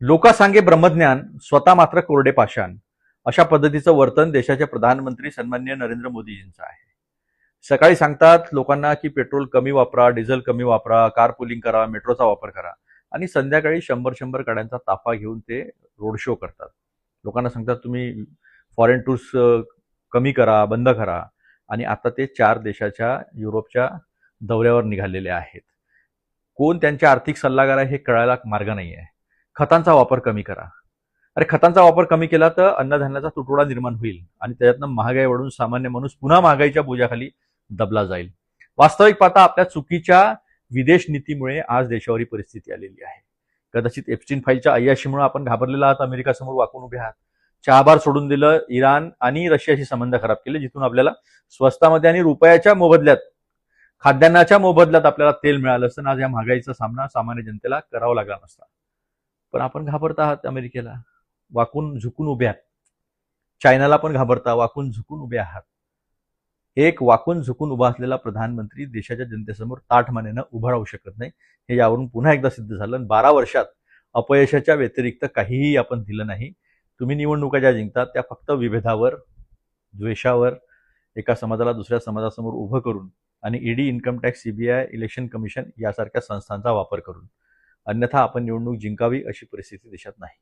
लोका सांगे ब्रह्मज्ञान, स्वतः मात्र कोरडे पाषाण. अशा पद्धतीचं वर्तन देशाचे प्रधानमंत्री सन्माननीय नरेंद्र मोदीजींचं आहे. सकाळी सांगतात लोकांना की पेट्रोल कमी वापरा, डिझेल कमी वापरा, कार पुलिंग करा, मेट्रोचा वापर करा आणि संध्याकाळी 100-100 गाड्यांचा ताफा घेऊन ते रोड शो करतात. लोकांना सांगतात तुम्ही फॉरेन टूर्स कमी करा, बंद करा आणि आता ते 4 देशाच्या युरोपच्या दौऱ्यावर निघालेले आहेत. कोण त्यांचे आर्थिक सल्लागार आहे हे कळायला मार्ग नाही आहे. खतांचा वापर कमी करा. अरे खतांचा वापर कमी केला तर अन्नधान्याचा तुटवडा निर्माण होईल आणि त्याच्यातनं महागाई वाढून सामान्य माणूस पुन्हा महागाईच्या बोजाखाली दबला जाईल. वास्तविक पाहता आपल्या चुकीच्या विदेश नीतीमुळे आज देशावर ही परिस्थिती आलेली आहे. कदाचित एप्स्टीन फाईलच्या अय्याशीमुळे आपण घाबरलेला आहात, अमेरिकासमोर वाकून उभे आहात. चहाबार सोडून दिलं, इराण आणि रशियाशी संबंध खराब केले, जिथून आपल्याला स्वस्तामध्ये आणि रुपयाच्या मोबदल्यात, खाद्यान्नाच्या मोबदल्यात आपल्याला तेल मिळालं असतं. आज या महागाईचा सामना सामान्य जनतेला करावा लागला नसता. पण आपण घाबरत आहात अमेरिकेला, वाकून झुकून उभे आहात. चायनाला पण घाबरता, वाकून झुकून उभे आहात. एक वाकून झुकून उभा असलेला प्रधानमंत्री देशाच्या जनतेसमोर ताठमानेनं उभं राहू शकत नाही, हे यावरून पुन्हा एकदा सिद्ध झालं. 12 वर्षात अपयशाच्या व्यतिरिक्त काहीही आपण दिलं नाही. तुम्ही निवडणुका ज्या जिंकतात त्या फक्त विभेदावर, द्वेषावर, एका समाजाला दुसऱ्या समाजासमोर उभं करून आणि ED, income tax, CBI, election commission यासारख्या संस्थांचा वापर करून. अन्यथा आपण निवडणूक जिंकावी अशी परिस्थिती देशात नाही.